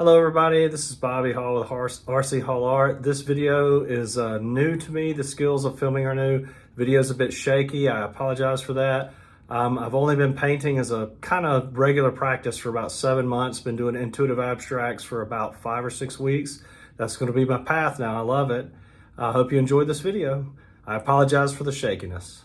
Hello everybody, this is Bobby Hall with RC Hall Art. This video is new to me. The skills of filming are new. Video's a bit shaky, I apologize for that. I've only been painting as a kind of regular practice for about 7 months, been doing intuitive abstracts for about 5 or 6 weeks. That's going to be my path now, I love it. I hope you enjoyed this video. I apologize for the shakiness.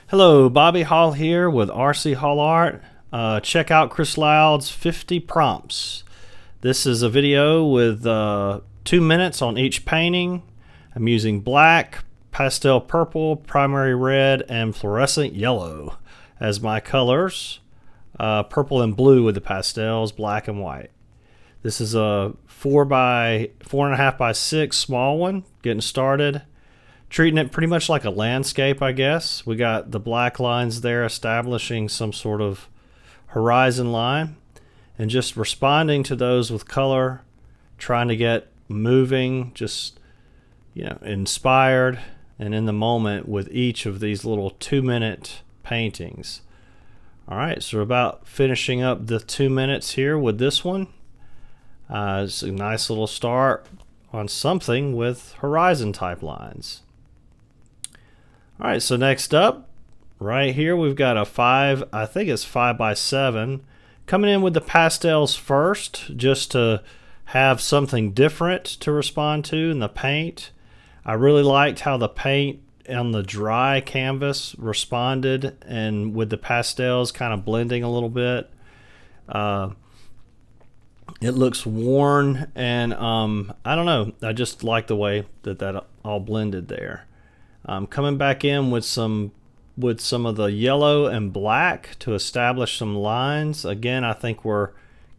Hello, Bobby Hall here with RC Hall Art. Check out Chris Loud's 50 prompts. This is a video with 2 minutes on each painting. I'm using black, pastel purple, primary red, and fluorescent yellow as my colors. Purple and blue with the pastels, black and white. This is a 4.5 by 6 small one, getting started. Treating it pretty much like a landscape, I guess. We got the black lines there establishing some sort of horizon line, and just responding to those with color, trying to get moving, just inspired and in the moment with each of these little 2-minute paintings. All right, so we're about finishing up the 2 minutes here with this one. It's a nice little start on something with horizon type lines. All right, so next up, right here we've got a 5 by 7. Coming in with the pastels first, just to have something different to respond to in the paint. I really liked how the paint on the dry canvas responded, and with the pastels kind of blending a little bit. It looks worn, and I don't know, I just like the way that all blended there. Coming back in with some of the yellow and black to establish some lines. Again, I think we're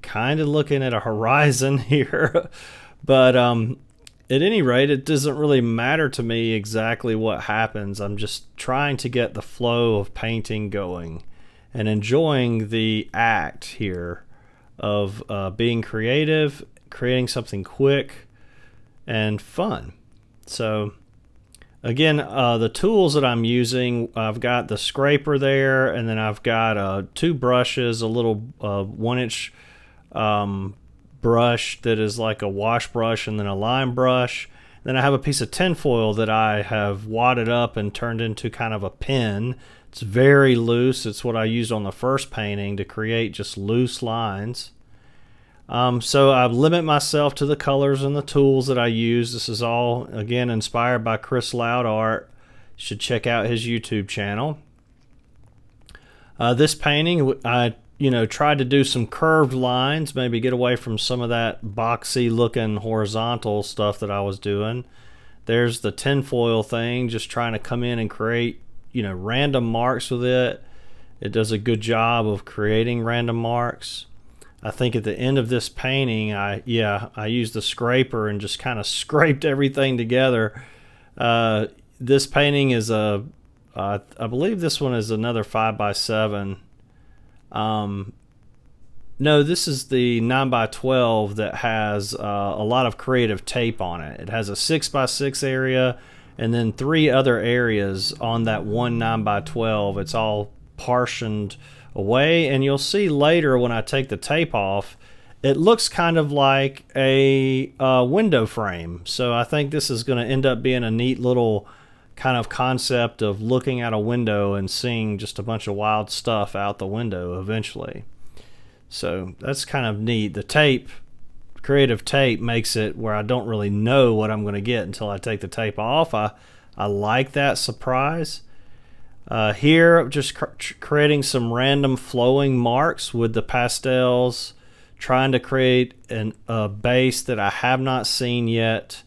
kind of looking at a horizon here, but at any rate, it doesn't really matter to me exactly what happens. I'm just trying to get the flow of painting going and enjoying the act here of being creative, creating something quick and fun. So again, the tools that I'm using, I've got the scraper there, and then I've got 2 brushes, a little 1-inch brush that is like a wash brush, and then a line brush. Then I have a piece of tinfoil that I have wadded up and turned into kind of a pen. It's very loose. It's what I used on the first painting to create just loose lines. So I limit myself to the colors and the tools that I use. This is all, again, inspired by ChrisLoudArt. You should check out his YouTube channel. This painting, I tried to do some curved lines, maybe get away from some of that boxy looking horizontal stuff that I was doing. There's the tinfoil thing, just trying to come in and create, random marks with it. It does a good job of creating random marks. I think at the end of this painting, I used the scraper and just kind of scraped everything together. This painting is I believe this one is another 5 by 7. No, this is the 9 by 12 that has a lot of creative tape on it. It has a 6 by 6 area and then 3 other areas on that one 9 by 12. It's all partitioned away, and you'll see later when I take the tape off, it looks kind of like a window frame. So I think this is going to end up being a neat little kind of concept of looking out a window and seeing just a bunch of wild stuff out the window eventually. So that's kind of neat. The tape, creative tape, makes it where I don't really know what I'm going to get until I take the tape off. I like that surprise. Here, just creating some random flowing marks with the pastels, trying to create a base that I have not seen yet,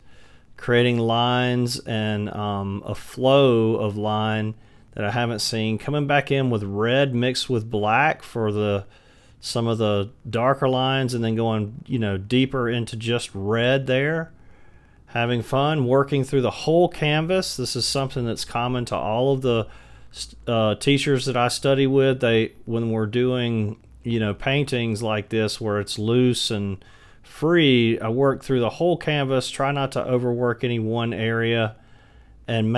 creating lines and a flow of line that I haven't seen. Coming back in with red mixed with black for some of the darker lines, and then going deeper into just red there. Having fun working through the whole canvas. This is something that's common to all of the teachers that I study with. When we're doing paintings like this where it's loose and free, I work through the whole canvas, try not to overwork any one area, and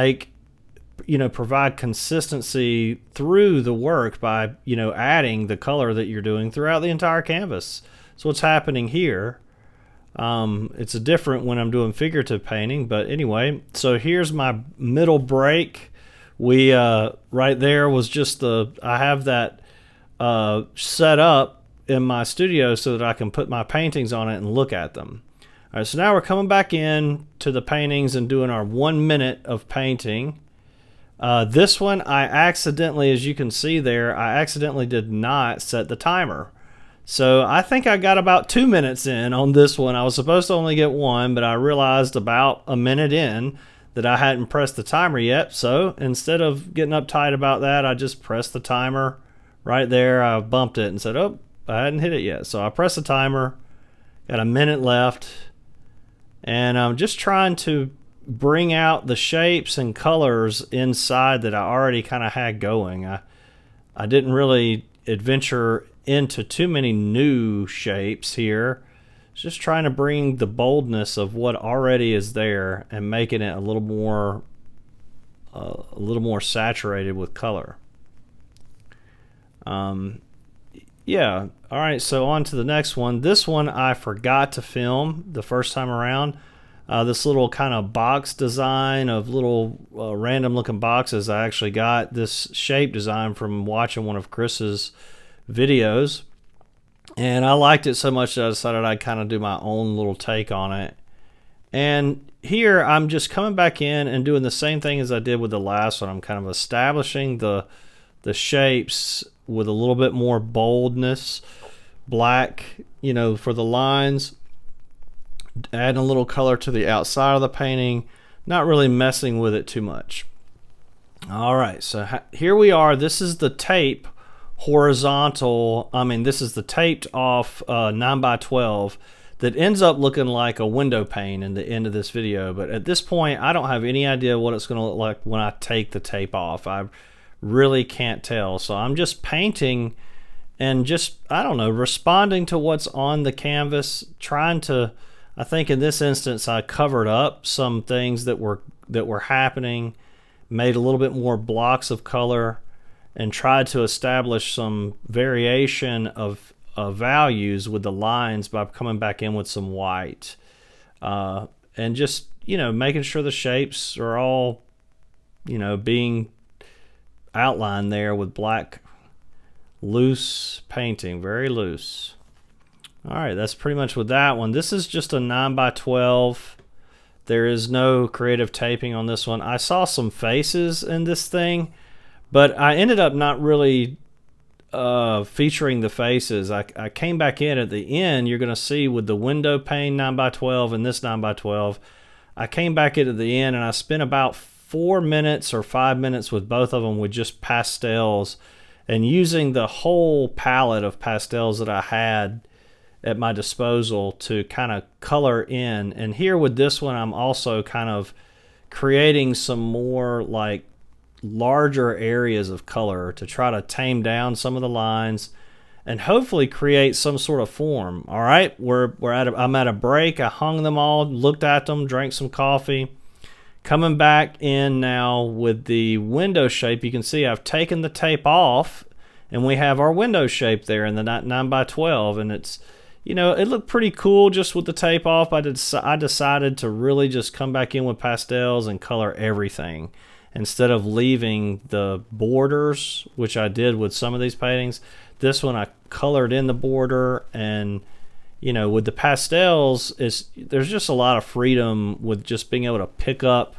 provide consistency through the work by adding the color that you're doing throughout the entire canvas. So what's happening here It's a different when I'm doing figurative painting, but anyway, so here's my middle break. We right there was just I have that set up in my studio so that I can put my paintings on it and look at them. All right, so now we're coming back in to the paintings and doing our 1 minute of painting. This one I accidentally, as you can see there, I accidentally did not set the timer. So I think I got about 2 minutes in on this one. I was supposed to only get 1, but I realized about a minute in that I hadn't pressed the timer yet. So instead of getting uptight about that, I just pressed the timer right there. I bumped it and said, oh, I hadn't hit it yet. So I pressed the timer, got a minute left, and I'm just trying to bring out the shapes and colors inside that I already kind of had going. I didn't really adventure into too many new shapes here. Just trying to bring the boldness of what already is there and making it a little more saturated with color. Yeah. All right. So on to the next one. This one I forgot to film the first time around. This little kind of box design of little random looking boxes. I actually got this shape design from watching one of Chris's videos, and I liked it so much that I decided I'd kind of do my own little take on it. And here I'm just coming back in and doing the same thing as I did with the last one. I'm kind of establishing the shapes with a little bit more boldness, black, for the lines, adding a little color to the outside of the painting, not really messing with it too much. All right, so here we are. This is the tape horizontal. This is the taped off 9x12 that ends up looking like a window pane in the end of this video. But at this point, I don't have any idea what it's going to look like when I take the tape off. I really can't tell. So I'm just painting and just, I don't know, responding to what's on the canvas, trying to, I think in this instance, I covered up some things that were happening, made a little bit more blocks of color, and tried to establish some variation of values with the lines by coming back in with some white. And just, making sure the shapes are all, being outlined there with black, loose painting, very loose. All right, that's pretty much with that one. This is just a 9x12. There is no creative taping on this one. I saw some faces in this thing, but I ended up not really featuring the faces. I came back in at the end. You're going to see with the window pane 9x12 and this 9x12, I came back in at the end and I spent about 4 minutes or 5 minutes with both of them with just pastels and using the whole palette of pastels that I had at my disposal to kind of color in. And here with this one, I'm also kind of creating some more like larger areas of color to try to tame down some of the lines and hopefully create some sort of form. All right, I'm at a break. I hung them all, looked at them, drank some coffee. Coming back in now with the window shape, you can see I've taken the tape off and we have our window shape there in the 9x12, and it's, it looked pretty cool just with the tape off. I decided to really just come back in with pastels and color everything instead of leaving the borders, which I did with some of these paintings. This one I colored in the border, and with the pastels, there's just a lot of freedom with just being able to pick up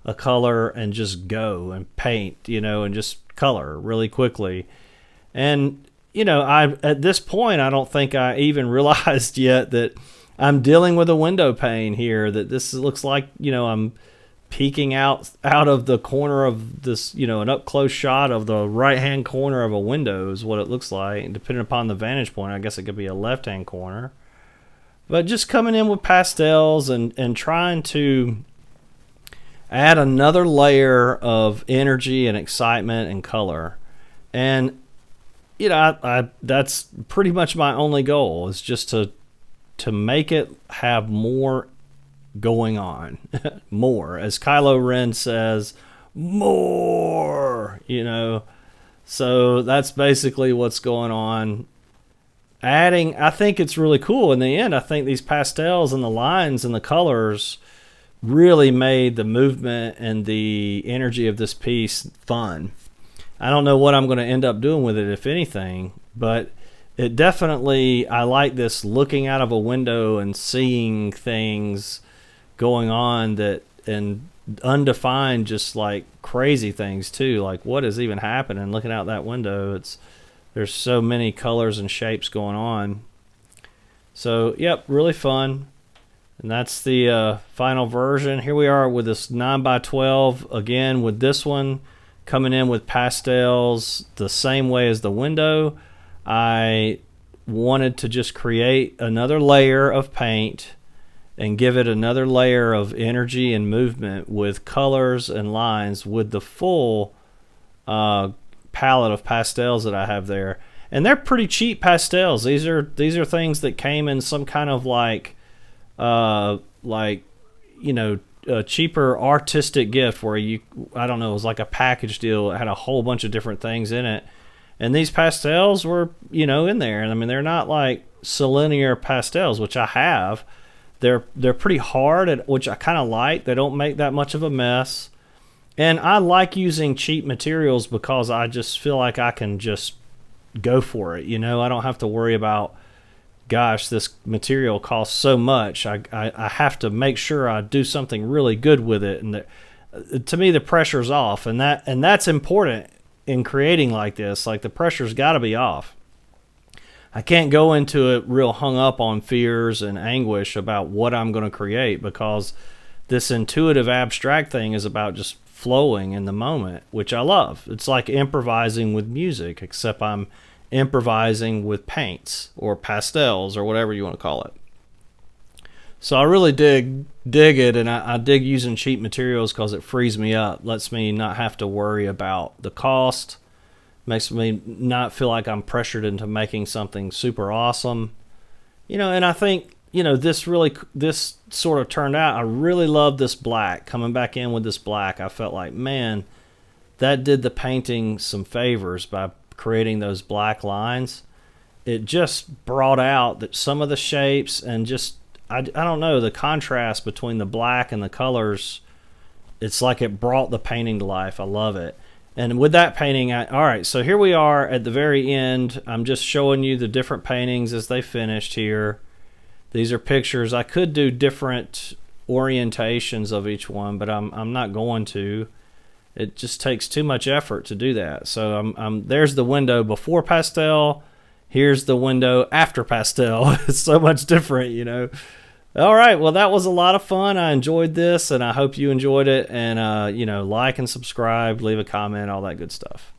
a color and just go and paint, and just color really quickly. And at this point, I don't think I even realized yet that I'm dealing with a window pane here, that this looks like, I'm peeking out of the corner of this, an up close shot of the right hand corner of a window is what it looks like. And depending upon the vantage point, I guess it could be a left hand corner. But just coming in with pastels and trying to add another layer of energy and excitement and color. And that's pretty much my only goal, is just to make it have more going on. More, as Kylo Ren says, more, So that's basically what's going on I think it's really cool. In the end, I think these pastels and the lines and the colors really made the movement and the energy of this piece fun. I don't know what I'm going to end up doing with it, if anything, but it definitely, I like this looking out of a window and seeing things going on that, and undefined, just like crazy things too. Like, what is even happening looking out that window? There's so many colors and shapes going on. So, yep, really fun. And that's the final version. Here we are with this 9x12. Again, with this one coming in with pastels the same way as the window. I wanted to just create another layer of paint and give it another layer of energy and movement with colors and lines with the full palette of pastels that I have there. And they're pretty cheap pastels. These are things that came in some kind of like a cheaper artistic gift where I don't know, it was like a package deal. It had a whole bunch of different things in it. And these pastels were, in there. And I mean, they're not like linear pastels, which I have. They're pretty hard, which I kind of like. They don't make that much of a mess. And I like using cheap materials because I just feel like I can just go for it. I don't have to worry about, gosh, this material costs so much. I have to make sure I do something really good with it. And to me, the pressure's off. And that's important in creating like this. Like, the pressure's got to be off. I can't go into it real hung up on fears and anguish about what I'm going to create, because this intuitive abstract thing is about just flowing in the moment, which I love. It's like improvising with music, except I'm improvising with paints or pastels or whatever you want to call it. So I really dig it, and I dig using cheap materials because it frees me up, lets me not have to worry about the cost, makes me not feel like I'm pressured into making something super awesome. And I think, this sort of turned out. I really love this black. Coming back in with this black, I felt like, man, that did the painting some favors by creating those black lines. It just brought out that some of the shapes, and just, I don't know, the contrast between the black and the colors, it's like it brought the painting to life. I love it. And with that painting, all right, so here we are at the very end. I'm just showing you the different paintings as they finished here. These are pictures. I could do different orientations of each one, but I'm not going to. It just takes too much effort to do that. So there's the window before pastel. Here's the window after pastel. It's so much different, All right, well, that was a lot of fun. I enjoyed this, and I hope you enjoyed it. And, like and subscribe, leave a comment, all that good stuff.